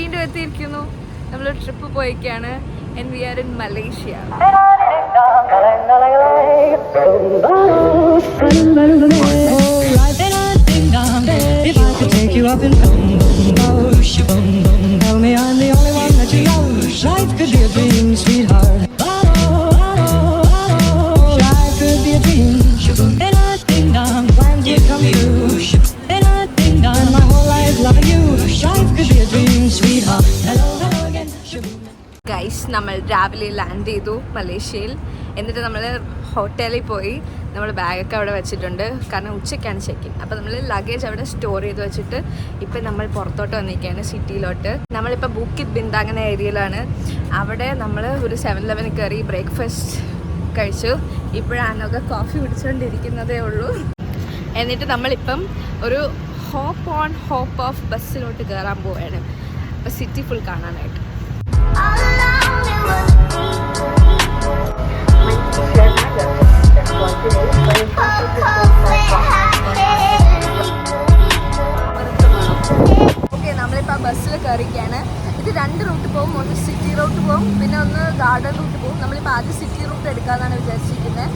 വീണ്ടും എത്തിയിരിക്കുന്നു. നമ്മൾ trip പോയിക്കാണ്. and we are in Malaysia. If I could take you up in tell me I'm the only one that you love. Life could be a dream, sweetheart. Life could be a dream. And I ding dong, plans would come true. And I ding dong, my whole life loving you. Life could be a dream, sweetheart. Hello, hello again. Guys, നമ്മൾ രാവിലെ land ചെയ്തു മലേഷ്യയിൽ. എന്നിട്ട് നമ്മൾ ഹോട്ടലിൽ പോയി നമ്മൾ ബാഗൊക്കെ അവിടെ വെച്ചിട്ടുണ്ട്. കാരണം ഉച്ചയ്ക്കാണ് ചെക്കിൻ. അപ്പോൾ നമ്മൾ ലഗേജ് അവിടെ സ്റ്റോർ ചെയ്ത് വെച്ചിട്ട് ഇപ്പം നമ്മൾ പുറത്തോട്ട് വന്നിരിക്കുകയാണ്, സിറ്റിയിലോട്ട്. നമ്മളിപ്പോൾ ബുക്കിറ്റ് ബിന്ദാങ് എന്ന ഏരിയയിലാണ്. അവിടെ നമ്മൾ ഒരു 7-Eleven കയറി ബ്രേക്ക്ഫാസ്റ്റ് കഴിച്ചു. ഇപ്പോഴാണൊക്കെ കോഫി കുടിച്ചുകൊണ്ടിരിക്കുന്നതേ ഉള്ളൂ. എന്നിട്ട് നമ്മളിപ്പം ഒരു ഹോപ്പ് ഓൺ ഹോപ്പ് ഓഫ് ബസ്സിലോട്ട് കയറാൻ പോവുകയാണ്. അപ്പോൾ സിറ്റി ഫുൾ കാണാനായിട്ട്. ഓക്കെ, നമ്മളിപ്പോൾ ബസ്സിൽ കയറിയിരിക്കുകയാണ്. ഇത് 2 റൂട്ട് പോകും. ഒന്ന് സിറ്റി റൂട്ട് പോകും, പിന്നെ ഒന്ന് ഗാർഡൻ റൂട്ട് പോകും. നമ്മളിപ്പോൾ ആദ്യം സിറ്റി റൂട്ട് എടുക്കാമെന്നാണ് വിചാരിച്ചിരിക്കുന്നത്.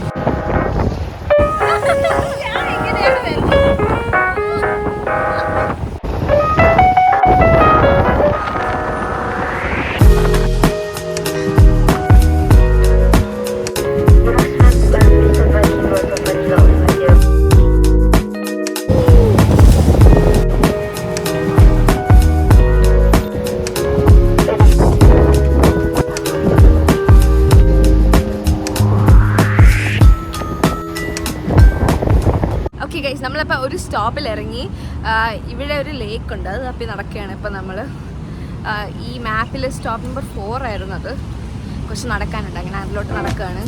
നമ്മളിപ്പോൾ ഒരു സ്റ്റോപ്പിൽ ഇറങ്ങി. ഇവിടെ ഒരു ലേക്ക് ഉണ്ട്, അത് തപ്പി നടക്കുകയാണ് ഇപ്പം നമ്മൾ. ഈ മാപ്പിൽ സ്റ്റോപ്പ് നമ്പർ 4 ആയിരുന്നു. അത് കുറച്ച് നടക്കാനുണ്ട്, അങ്ങനെ അതിലോട്ട് നടക്കുകയാണ്.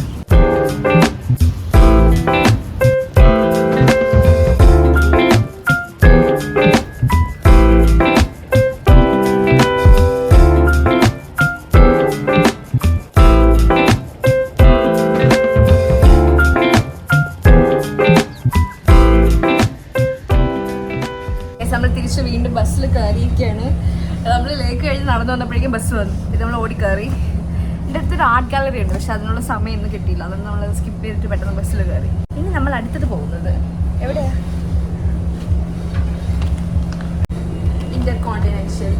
വീണ്ടും ബസ്സിൽ കയറിയിരിക്കുകയാണ്. നമ്മൾ ലേക്ക് കഴിഞ്ഞ് നടന്നു വന്നപ്പോഴേക്കും ബസ് വന്നു. ഇത് നമ്മൾ ഓടി കയറി. എൻ്റെ അടുത്തൊരു ആർട്ട് ഗാലറി ഉണ്ട്, പക്ഷെ അതിനുള്ള സമയം ഒന്നും കിട്ടിയില്ല. അതുകൊണ്ട് നമ്മൾ സ്കിപ്പ് ചെയ്തിട്ട് പെട്ടെന്ന് ബസ്സിൽ കയറി. ഇനി നമ്മൾ അടുത്തത് പോകുന്നത് എവിടെയാണ്? ഇന്റർകോണ്ടിനെൻഷ്യൽ.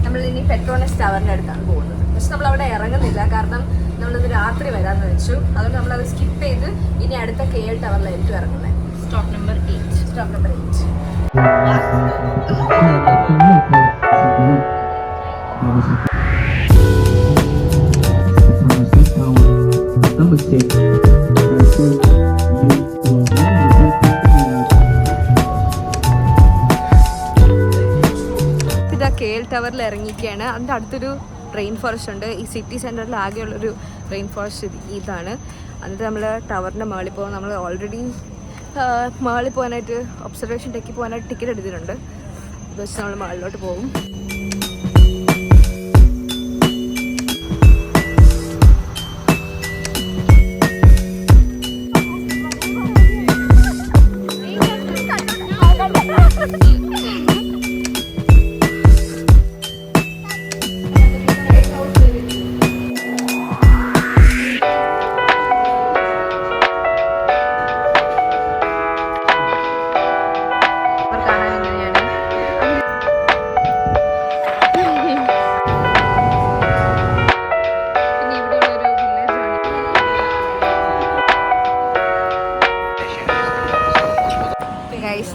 നമ്മൾ ഇനി പെട്രോണസ് ടവറിൻ്റെ അടുത്താണ് പോകുന്നത്. പക്ഷെ നമ്മൾ അവിടെ ഇറങ്ങുന്നില്ല, കാരണം നമ്മളിത് രാത്രി വരാമെന്ന് വെച്ചു. അതുകൊണ്ട് നമ്മളത് സ്കിപ്പ് ചെയ്ത് ഇനി അടുത്ത KL ടവറിലായിരിക്കും ഇറങ്ങുന്നത്. Stop number 8. ഇതാ KL ടവറിൽ ഇറങ്ങിയിരിക്കുകയാണ്. അതിൻ്റെ അടുത്തൊരു റെയിൻ ഫോറസ്റ്റ് ഉണ്ട്. ഈ സിറ്റി സെൻറ്ററിൽ ആകെയുള്ളൊരു റെയിൻ ഫോറസ്റ്റ് ഇതാണ്. എന്നിട്ട് നമ്മൾ ടവറിൻ്റെ മുകളിൽ പോകും. നമ്മൾ ഓൾറെഡി മുകളിൽ പോകാനായിട്ട് ഒബ്സർവേഷൻ ഡെക്കിൽ പോകാനായിട്ട് ടിക്കറ്റ് എടുത്തിട്ടുണ്ട്. അത് വെച്ച് നമ്മൾ മുകളിലോട്ട് പോകും.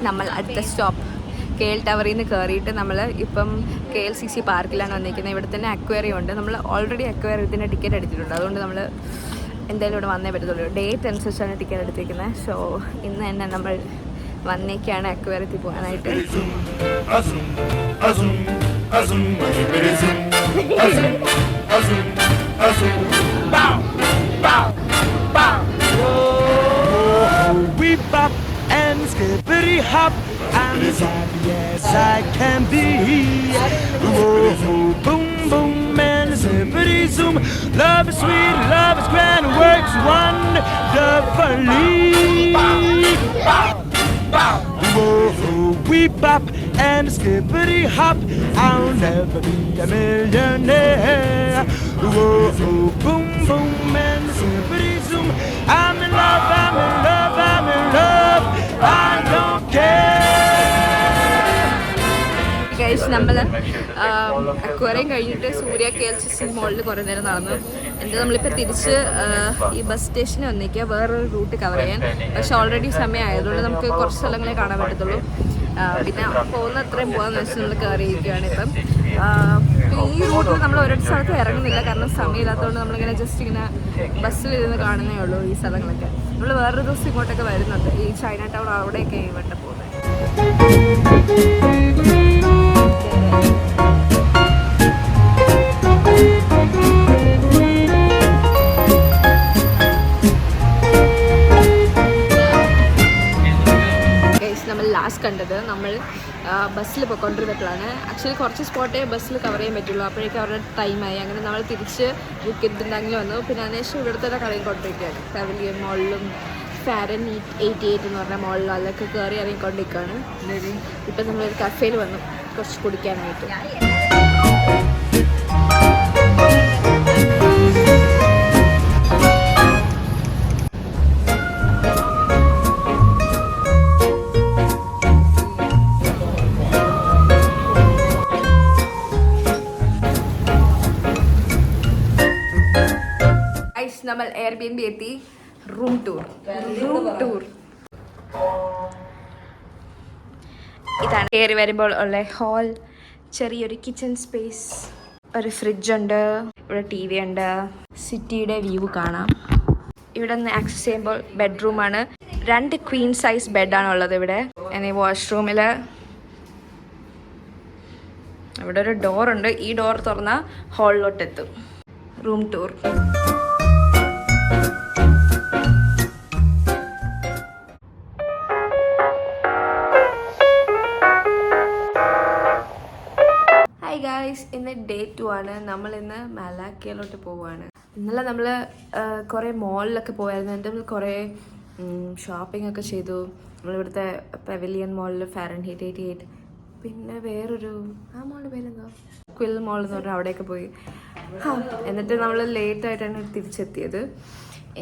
നമ്മൾ അടുത്ത സ്റ്റോപ്പ് KL ടവറിൽ നിന്ന് കയറിയിട്ട് നമ്മൾ ഇപ്പം KLCC പാർക്കിലാണ് വന്നിരിക്കുന്നത്. ഇവിടെ തന്നെ അക്വേറിയം ഉണ്ട്. നമ്മൾ ഓൾറെഡി അക്വേറിയത്തിൻ്റെ ടിക്കറ്റ് എടുത്തിട്ടുണ്ട്. അതുകൊണ്ട് നമ്മൾ എന്തായാലും ഇവിടെ വന്നേ പറ്റത്തുള്ളൂ. ഡേറ്റ് അനുസരിച്ചാണ് ടിക്കറ്റ് എടുത്തിരിക്കുന്നത്. സോ ഇന്ന് തന്നെ നമ്മൾ വന്നേക്കാണ് അക്വേറിയത്തിൽ പോകാനായിട്ട്. And skippity hop, I'm as happy as I can be. Whoa, boom, boom, and zippity zoom. Love is sweet, love is grand, works wonderfully. Whoa, we bop and a skippity hop. I'll never be a millionaire. Whoa, oh, boom, boom, and a skippity zoom. I'm in love, I'm in love, I'm in love. I don't care. Guys നമ്മൾ aquarium കഴിഞ്ഞിട്ട് സൂര്യ KLCC മോളിൽ കുറേ നേരം നടന്നു. എന്നിട്ട് നമ്മളിപ്പോൾ തിരിച്ച് ഈ ബസ് സ്റ്റേഷനിൽ വന്നിരിക്കുക വേറൊരു റൂട്ട് കവർ ചെയ്യാൻ. പക്ഷെ ഓൾറെഡി സമയം ആയതുകൊണ്ട് നമുക്ക് കുറച്ച് സ്ഥലങ്ങളെ കാണാൻ പറ്റത്തുള്ളൂ. പിന്നെ പോകുന്ന അത്രയും പോകാമെന്ന് വെച്ചാൽ നമ്മൾ കയറിയിരിക്കുകയാണ് ഇപ്പം. ഈ റൂട്ടിൽ നമ്മൾ ഒരിടത്ത് സ്ഥലത്ത് ഇറങ്ങുന്നില്ല, കാരണം സമയമില്ലാത്തതുകൊണ്ട് നമ്മളിങ്ങനെ ജസ്റ്റ് ഇങ്ങനെ ബസ്സിലിരുന്ന് കാണുന്നേ ഉള്ളൂ ഈ സ്ഥലങ്ങളൊക്കെ. നമ്മൾ വേറൊരു ദിവസം ഇങ്ങോട്ടൊക്കെ വരുന്നുണ്ട്, ഈ ചൈന ടൗൺ അവിടെയൊക്കെ ഇവിടെ പോകുന്നത്. നമ്മൾ ലാസ്റ്റ് കണ്ടത് നമ്മൾ ബസ്സിൽ പോയിക്കൊണ്ടിരുന്നപ്പോഴാണ്. ആക്ച്വലി കുറച്ച് സ്പോട്ടേ ബസ്സിൽ കവർ ചെയ്യാൻ പറ്റുള്ളൂ, അപ്പോഴേക്കും അവരുടെ ടൈമായി. അങ്ങനെ നമ്മൾ തിരിച്ച് ബുക്കിംഗ് വന്നു. പിന്നെ അതിനുശേഷം ഇവിടുത്തെ കളയിക്കൊണ്ടിരിക്കുകയാണ്. പവലിയൻ മോളിലും ഫാരൻഹീറ്റ് 88 എന്ന് പറഞ്ഞ മോളിലും അതിലൊക്കെ കയറി ഇറങ്ങിക്കൊണ്ടിരിക്കുകയാണ്. ഇപ്പം നമ്മളൊരു കഫേയിൽ വന്നു കുറച്ച് കുടിക്കാനായിട്ട്. നമ്മൾ Airbnb എത്തി. റൂം ടൂർ ഇതാണ്. കയറി വരുമ്പോൾ ഉള്ള ഹാൾ, ചെറിയൊരു കിച്ചൺ സ്പേസ്, ഒരു ഫ്രിഡ്ജുണ്ട്, ഇവിടെ TV ഉണ്ട്, സിറ്റിയുടെ വ്യൂ കാണാം. ഇവിടെ നിന്ന് ആക്സസ് ചെയ്യുമ്പോൾ ബെഡ്റൂമാണ്. 2 ക്വീൻ സൈസ് ബെഡാണുള്ളത് ഇവിടെ. ഇനി വാഷ്റൂമിൽ ഇവിടെ ഒരു ഡോറുണ്ട്. ഈ ഡോർ തുറന്നാൽ ഹാളിലോട്ടെത്തും. Room tour. ഹായ് ഗായ്സ്, ഇന്ന് ഡേ 2 ആണ്. നമ്മളിന്ന് മലാക്കയിലോട്ട് പോവുകയാണ്. ഇന്നലെ നമ്മൾ കുറേ മോളിലൊക്കെ പോയായിരുന്നു. എന്നിട്ട് നമ്മൾ കുറേ ഷോപ്പിംഗ് ഒക്കെ ചെയ്തു. നമ്മളിവിടുത്തെ പവലിയൻ മോളിൽ ഫാരൻഹീറ്റ് 88, പിന്നെ വേറൊരു മോളിൻ്റെ പേരെന്തോ ക്വിൽ മോൾ എന്ന് പറഞ്ഞാൽ അവിടെയൊക്കെ പോയി. എന്നിട്ട് നമ്മൾ ലേറ്റായിട്ടാണ് തിരിച്ചെത്തിയത്.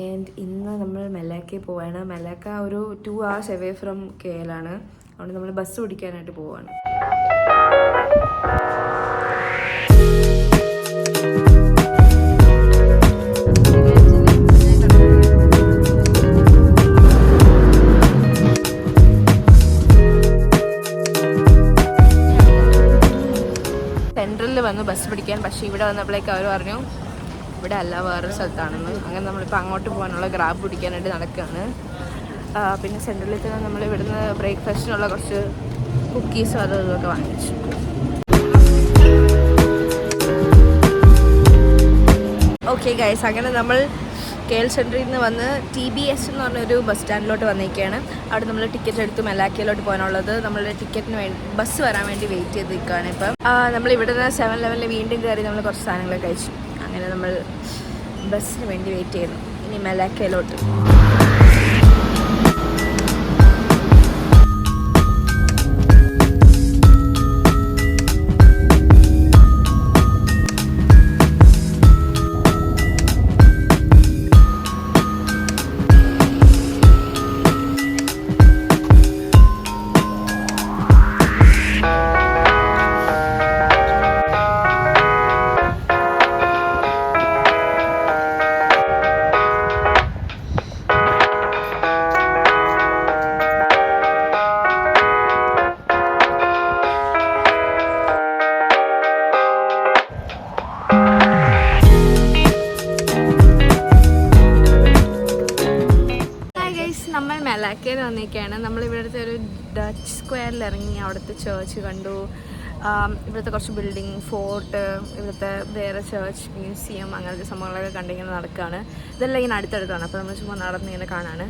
ആൻഡ് ഇന്ന് നമ്മൾ മലാക്കയിൽ പോവുകയാണ്. മലാക്ക ഒരു 2 hours away ഫ്രം KL ആണ്. അതുകൊണ്ട് നമ്മൾ ബസ് പിടിക്കാനായിട്ട് പോവുകയാണ്. സെൻട്രലിൽ വന്നു ബസ് പിടിക്കാൻ. പക്ഷേ ഇവിടെ വന്നപ്പോഴേക്ക് അവർ പറഞ്ഞു ഇവിടെ അല്ല, വേറൊരു സ്ഥലത്താണെന്ന്. അങ്ങനെ നമ്മളിപ്പോൾ അങ്ങോട്ട് പോകാനുള്ള ഗ്രാബ് പിടിക്കാനായിട്ട് നടക്കുകയാണ്. പിന്നെ സെൻട്രലിൽ തന്നെ നമ്മൾ ഇവിടുന്ന് ബ്രേക്ക്ഫാസ്റ്റിനുള്ള കുറച്ച് കുക്കീസും അതും ഇതൊക്കെ വാങ്ങിച്ചു. ഓക്കെ ഗൈസ്, അങ്ങനെ നമ്മൾ KL സെൻറ്ററിൽ നിന്ന് വന്ന് TBS എന്ന് പറഞ്ഞൊരു ബസ് സ്റ്റാൻഡിലോട്ട് വന്നിരിക്കുകയാണ്. അവിടെ നമ്മൾ ടിക്കറ്റ് എടുത്ത് മലാക്കയിലോട്ട് പോകാനുള്ളത്. നമ്മളുടെ ടിക്കറ്റിന് വേണ്ടി ബസ് വരാൻ വേണ്ടി വെയിറ്റ് ചെയ്ത് നിൽക്കുകയാണ്. ഇപ്പം നമ്മൾ ഇവിടെ നിന്ന് 7-Eleven വീണ്ടും കയറി നമ്മൾ കുറച്ച് സാധനങ്ങൾ കഴിച്ചു. അങ്ങനെ നമ്മൾ ബസ്സിന് വേണ്ടി വെയിറ്റ് ചെയ്യുന്നു. ഇനി മലാക്കയിലോട്ട്. നമ്മൾ മലാക്കയിൽ വന്നിരിക്കുകയാണ്. നമ്മളിവിടുത്തെ ഒരു ഡച്ച് സ്ക്വയറിൽ ഇറങ്ങി അവിടുത്തെ ചേർച്ച് കണ്ടു. ഇവിടുത്തെ കുറച്ച് ബിൽഡിങ്, ഫോർട്ട്, ഇവിടുത്തെ വേറെ ചേർച്ച്, മ്യൂസിയം, അങ്ങനത്തെ സംഭവങ്ങളൊക്കെ കണ്ടിങ്ങനെ നടക്കുകയാണ്. ഇതെല്ലാം ഇങ്ങനെ അടുത്തടുത്താണ്. അപ്പോൾ നമ്മൾ ചുമ്മാ നടന്നിങ്ങനെ കാണാണ്.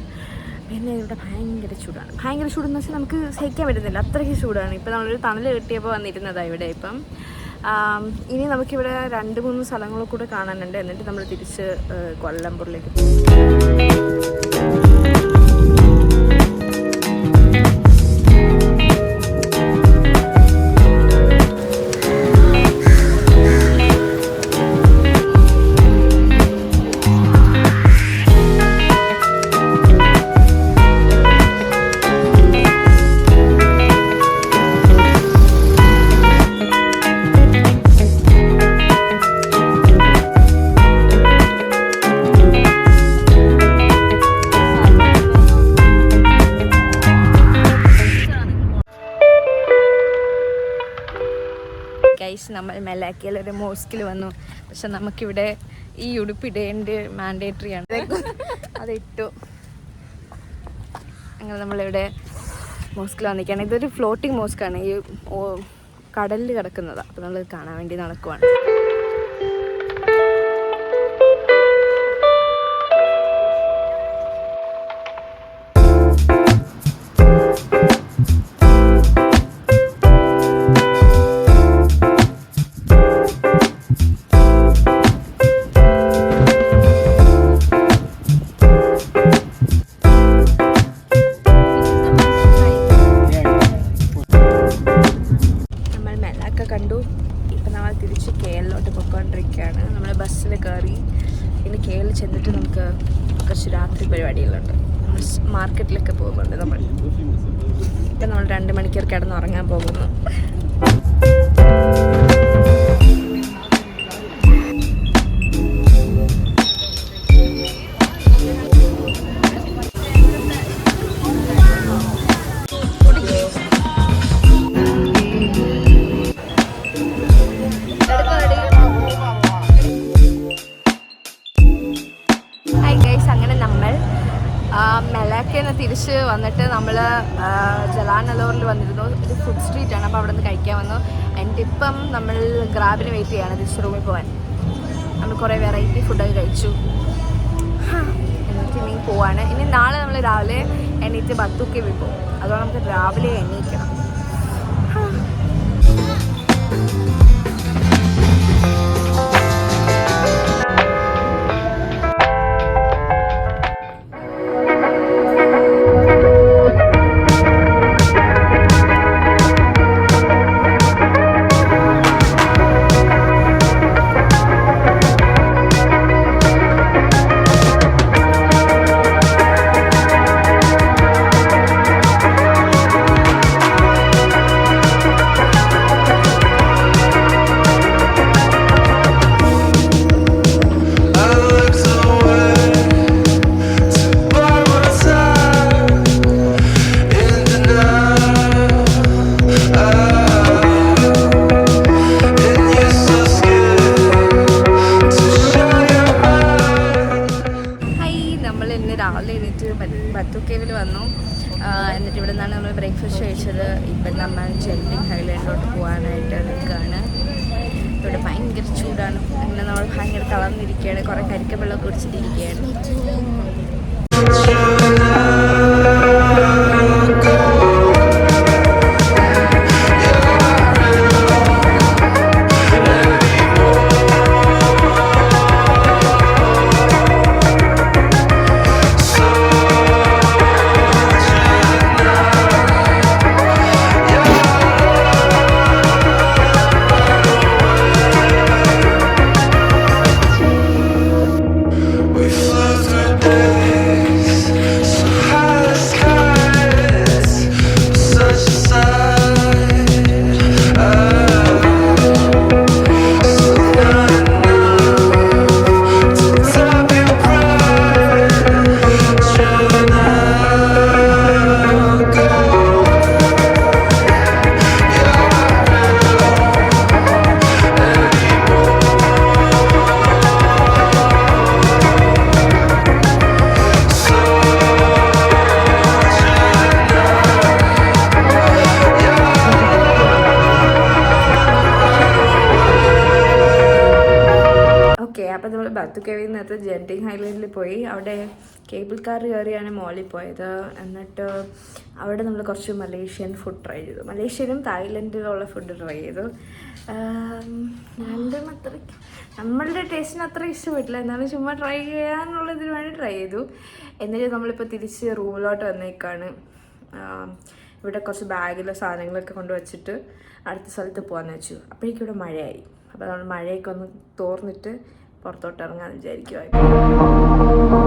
പിന്നെ ഇവിടെ ഭയങ്കര ചൂടാണ്. ഭയങ്കര ചൂടെന്ന് വെച്ചാൽ നമുക്ക് സഹിക്കാൻ പറ്റുന്നില്ല, അത്രയ്ക്ക് ചൂടാണ്. ഇപ്പോൾ നമ്മളൊരു തണൽ കിട്ടിയപ്പോൾ വന്നിരുന്നതാണ് ഇവിടെ. ഇപ്പം ഇനി നമുക്കിവിടെ 2-3 സ്ഥലങ്ങൾ കൂടെ കാണാനുണ്ട്. എന്നിട്ട് നമ്മൾ തിരിച്ച് കൊല്ലംപൂരിലേക്ക് പോകും. ഗൈസ് നമ്മൾ മെലാക്കയിൽ ഒരു മോസ്കിൽ വന്നു. പക്ഷെ നമുക്കിവിടെ ഈ ഉടുപ്പ് ഇടേണ്ട മാൻഡേറ്ററി ആണ്. അതിട്ടു. അങ്ങനെ നമ്മളിവിടെ മോസ്കിൽ വന്നിരിക്കുകയാണ്. ഇതൊരു ഫ്ലോട്ടിംഗ് മോസ്കാണ്, ഈ കടലിൽ കിടക്കുന്നത്. അപ്പോൾ നമ്മൾ കാണാൻ വേണ്ടി നടക്കുവാണ്. കണ്ടു. ഇപ്പം നമ്മൾ തിരിച്ച് കേരളോട്ട് പോയിക്കൊണ്ടിരിക്കുകയാണ്. നമ്മൾ ബസ്സിൽ കയറി ഇനി കേരളം ചെന്നിട്ട് നമുക്ക് കുറച്ച് രാത്രി പരിപാടികളുണ്ട്. നമ്മൾ മാർക്കറ്റിലൊക്കെ പോകുന്നുണ്ട്. ഇപ്പം നമ്മൾ 2 മണിക്കൂർ കിടന്നുറങ്ങാൻ പോകുന്നു. മെലാക്കയിൽ നിന്ന് തിരിച്ച് വന്നിട്ട് നമ്മൾ ജലാനലോറിൽ വന്നിരുന്നു. ഒരു ഫുഡ് സ്ട്രീറ്റാണ്, അപ്പോൾ അവിടെ നിന്ന് കഴിക്കാൻ വന്നു. എൻ്റെ ഇപ്പം നമ്മൾ ഗ്രാബിന് വെയിറ്റ് ചെയ്യാണ് തിരിച്ച് റൂമിൽ പോകാൻ. നമ്മൾ കുറേ വെറൈറ്റി ഫുഡൊക്കെ കഴിച്ചു. എന്നിട്ട് ഇനി പോവാണ്. ഇനി നാളെ നമ്മൾ രാവിലെ എണീറ്റ് ബത്തൂക്കി പോകും. അതുകൊണ്ട് നമുക്ക് രാവിലെ എണീക്കണം. ബത്തൂക്കേവിൽ വന്നു. എന്നിട്ട് ഇവിടെ നിന്നാണ് നമ്മൾ ബ്രേക്ക്ഫാസ്റ്റ് കഴിച്ചത്. ഇപ്പം നമ്മൾ ജെൻറ്റിങ് ഹൈലൻഡിലോട്ട് പോകാനായിട്ട് നിൽക്കുകയാണ്. ഇവിടെ ഭയങ്കര ചൂടാണ്. അങ്ങനെ നമ്മൾ ഭയങ്കര തളർന്നിരിക്കുകയാണ്. കുറേ കരിക്കവെള്ളം കുടിച്ചിട്ടിരിക്കുകയാണ്. അപ്പോൾ നമ്മൾ ബത്തൂക്കേവിൽ നിന്നകത്ത് ജെൻറ്റിങ് ഹൈലൻഡിൽ പോയി. അവിടെ കേബിൾ കാർ കയറിയാണ് മോളിൽ പോയത്. എന്നിട്ട് അവിടെ നമ്മൾ കുറച്ച് മലേഷ്യൻ ഫുഡ് ട്രൈ ചെയ്തു. മലേഷ്യയിലും തായ്ലൻഡിലുള്ള ഫുഡ് ട്രൈ ചെയ്തു. രണ്ടും അത്ര നമ്മളുടെ ടേസ്റ്റിന് അത്ര ഇഷ്ടപ്പെട്ടില്ല. എന്നാലും ചുമ്മാ ട്രൈ ചെയ്യാനുള്ളതിന് വേണ്ടി ട്രൈ ചെയ്തു. എന്നിട്ട് നമ്മളിപ്പോൾ തിരിച്ച് റൂമിലോട്ട് വന്നേക്കാണ്. ഇവിടെ കുറച്ച് ബാഗിലെ സാധനങ്ങളൊക്കെ കൊണ്ട് വച്ചിട്ട് അടുത്ത സ്ഥലത്ത് പോകാമെന്ന് വെച്ചു. അപ്പോഴേക്കും ഇവിടെ മഴയായി. അപ്പോൾ നമ്മൾ മഴയൊക്കെ ഒന്ന് തോർന്നിട്ട് പുറത്തോട്ട് ഇറങ്ങാൻ വിചാരിക്കുമായിരുന്നു.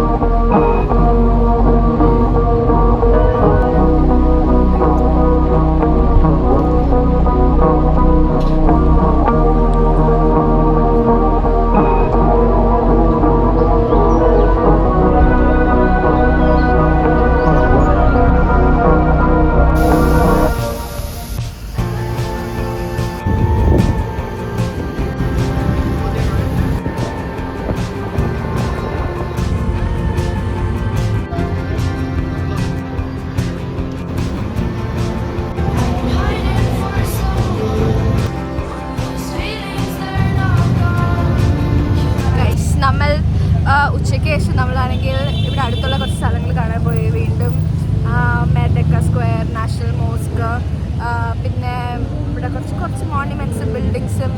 പിരമിഡ്സും ബിൽഡിങ്സും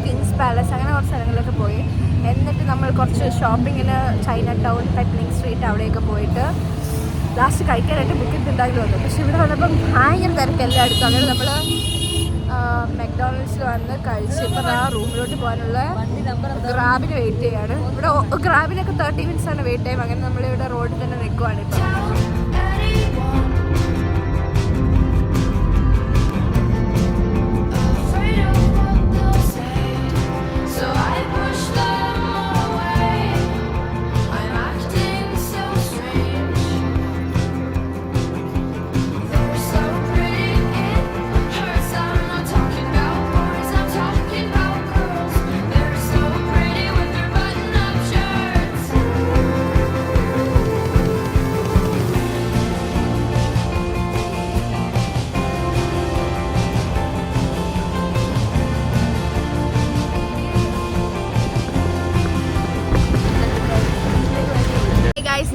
കിങ്സ് പാലസ് അങ്ങനെ കുറച്ച് സ്ഥലങ്ങളിലൊക്കെ പോയി. എന്നിട്ട് നമ്മൾ കുറച്ച് ഷോപ്പിങ്ങിന് ചൈന ടൗൺ, പെറ്റ്ലിംഗ് സ്ട്രീറ്റ് അവിടെയൊക്കെ പോയിട്ട് ലാസ്റ്റ് കഴിക്കാനായിട്ട് ബുക്കിംഗ് ഉണ്ടാക്കി വന്നു. പക്ഷെ ഇവിടെ വന്നപ്പം ഭയങ്കര തിരക്ക് എല്ലായിടത്തും. അങ്ങനെ നമ്മൾ മെക്ഡോണൽഡ്സിൽ വന്ന് കഴിച്ച് ഇപ്പം ആ റൂമിലോട്ട് പോകാനുള്ള ഗ്രാബിന് വെയിറ്റ് ചെയ്യാണ്. ഇവിടെ ഗ്രാബിനൊക്കെ 30 minutes ആണ് വെയിറ്റ് ടൈം. അങ്ങനെ നമ്മളിവിടെ റോഡിൽ തന്നെ നിൽക്കുവാണ് ഇപ്പം.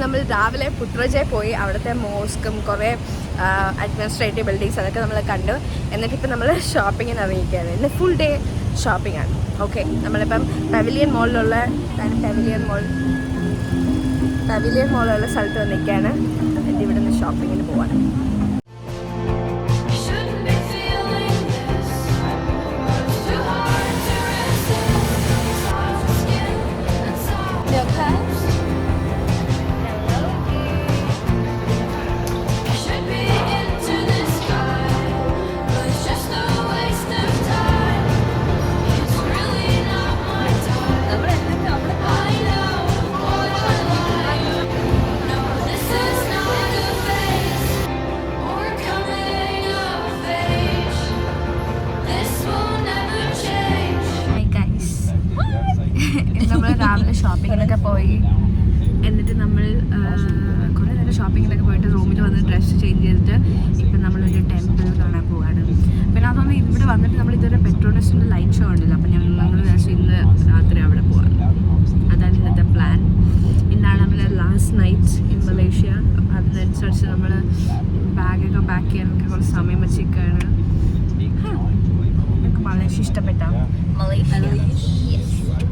നമ്മൾ രാവിലെ പുത്രജയിൽ പോയി അവിടുത്തെ മോസ്കും കുറേ അഡ്മിനിസ്ട്രേറ്റീവ് ബിൽഡിങ്സ് അതൊക്കെ നമ്മൾ കണ്ടു. എന്നിട്ടിപ്പോൾ നമ്മൾ ഷോപ്പിങ്ങിന് ഇറങ്ങിയിരിക്കുകയാണ്. ഇന്ന് ഫുൾ ഡേ ഷോപ്പിംഗ് ആണ്. ഓക്കെ, നമ്മളിപ്പം പവിലിയൻ മോളിലുള്ള സ്ഥലത്ത് നിൽക്കുകയാണ്. എന്നിട്ട് ഇവിടെ നിന്ന് ഷോപ്പിങ്ങിന് പോവാണ്. നമ്മൾ രാവിലെ ഷോപ്പിങ്ങിനൊക്കെ പോയി. എന്നിട്ട് നമ്മൾ കുറേ നേരം ഷോപ്പിങ്ങിനൊക്കെ പോയിട്ട് റൂമിൽ വന്ന് ഡ്രസ്സ് ചേഞ്ച് ചെയ്തിട്ട് ഇപ്പം നമ്മളൊരു ടെമ്പിൾ കാണാൻ പോവാണ്. പിന്നെ അതൊന്ന് ഇവിടെ വന്നിട്ട് നമ്മൾ ഇതുവരെ പെട്രോണസിൻ്റെ ലൈറ്റ് ഷോ ഉണ്ടല്ലോ. അപ്പം ഞങ്ങൾ വിചാരിച്ചു ഇന്ന് രാത്രി അവിടെ പോവാം. അതാണ് ഇന്നത്തെ പ്ലാൻ. ഇന്നാണ് നമ്മുടെ ലാസ്റ്റ് നൈറ്റ് ഇൻ മലേഷ്യ. അപ്പം അതിനനുസരിച്ച് നമ്മൾ ബാഗൊക്കെ പാക്ക് ചെയ്യാനൊക്കെ കുറച്ച് സമയം വെച്ചിരിക്കുകയാണ്. എനിക്ക് മലേഷ്യ ഇഷ്ടപ്പെട്ടോ?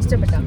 ഇഷ്ടപ്പെട്ടോ?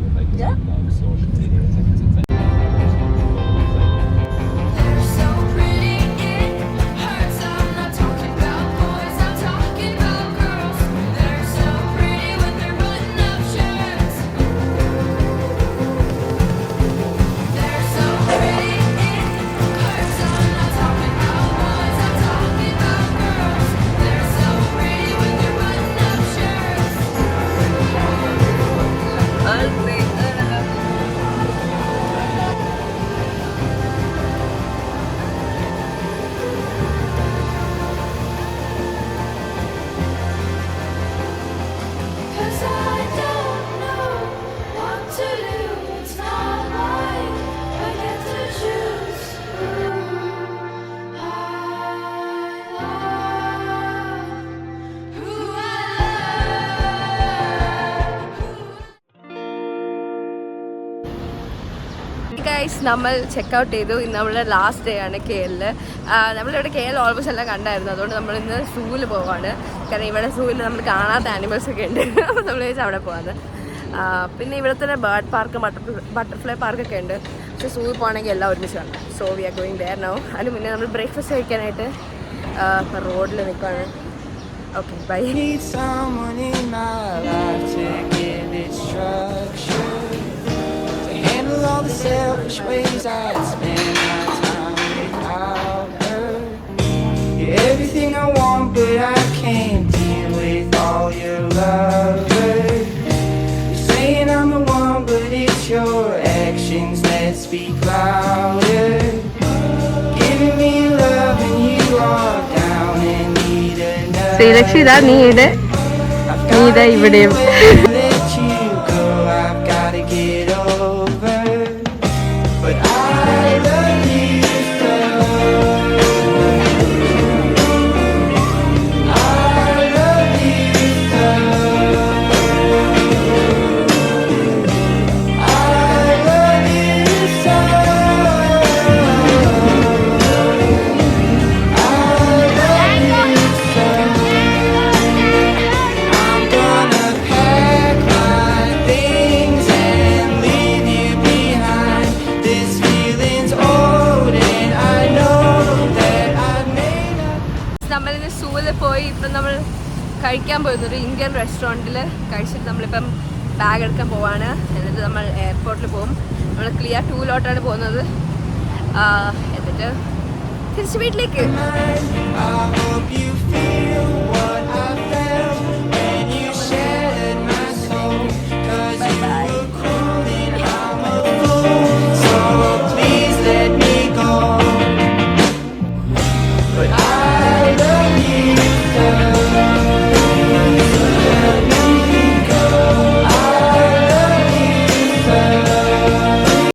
ഗൈസ്, നമ്മൾ ചെക്കൗട്ട് ചെയ്തു. ഇന്ന് നമ്മുടെ ലാസ്റ്റ് ഡേ ആണ് KL. നമ്മളിവിടെ KL ഓൾമോസ്റ്റ് എല്ലാം കണ്ടായിരുന്നു. അതുകൊണ്ട് നമ്മളിന്ന് സൂവിൽ പോവാണ്. കാരണം ഇവിടെ സൂവിൽ നമ്മൾ കാണാത്ത ആനിമൽസൊക്കെ ഉണ്ട്. അപ്പോൾ നമ്മൾ വെച്ചാൽ അവിടെ പോകാതെ. പിന്നെ ഇവിടെ തന്നെ ബേർഡ് പാർക്ക്, ബട്ടർഫ്ലൈ പാർക്കൊക്കെ ഉണ്ട്. പക്ഷേ സൂവിൽ പോകണമെങ്കിൽ എല്ലാം ഒരുമിച്ച് വേണം. So we are going there now. അതിന് മുന്നേ നമ്മൾ ബ്രേക്ക്ഫാസ്റ്റ് കഴിക്കാനായിട്ട് റോഡിൽ നിൽക്കുകയാണ്. Okay, bye. All the selfish ways I spend my time without her. You're everything I want, but I can't deal with all your lovers. You're saying I'm the one, but it's your actions that speak louder. Giving me love and you are down and need another. Seleksida need ivideയും. Let you go, I've gotta get over. I'm സൂവിൽ പോയി ഇപ്പം നമ്മൾ കഴിക്കാൻ പോയിരുന്നു ഒരു Indian റെസ്റ്റോറൻറ്റിൽ കഴിച്ചിട്ട് നമ്മളിപ്പം bag എടുക്കാൻ പോവാണ്. എന്നിട്ട് നമ്മൾ എയർപോർട്ടിൽ പോകും. നമ്മൾ ക്ലിയർ 2 പോകുന്നത്. എന്നിട്ട് തിരിച്ച് വീട്ടിലേക്ക്. I hope you feel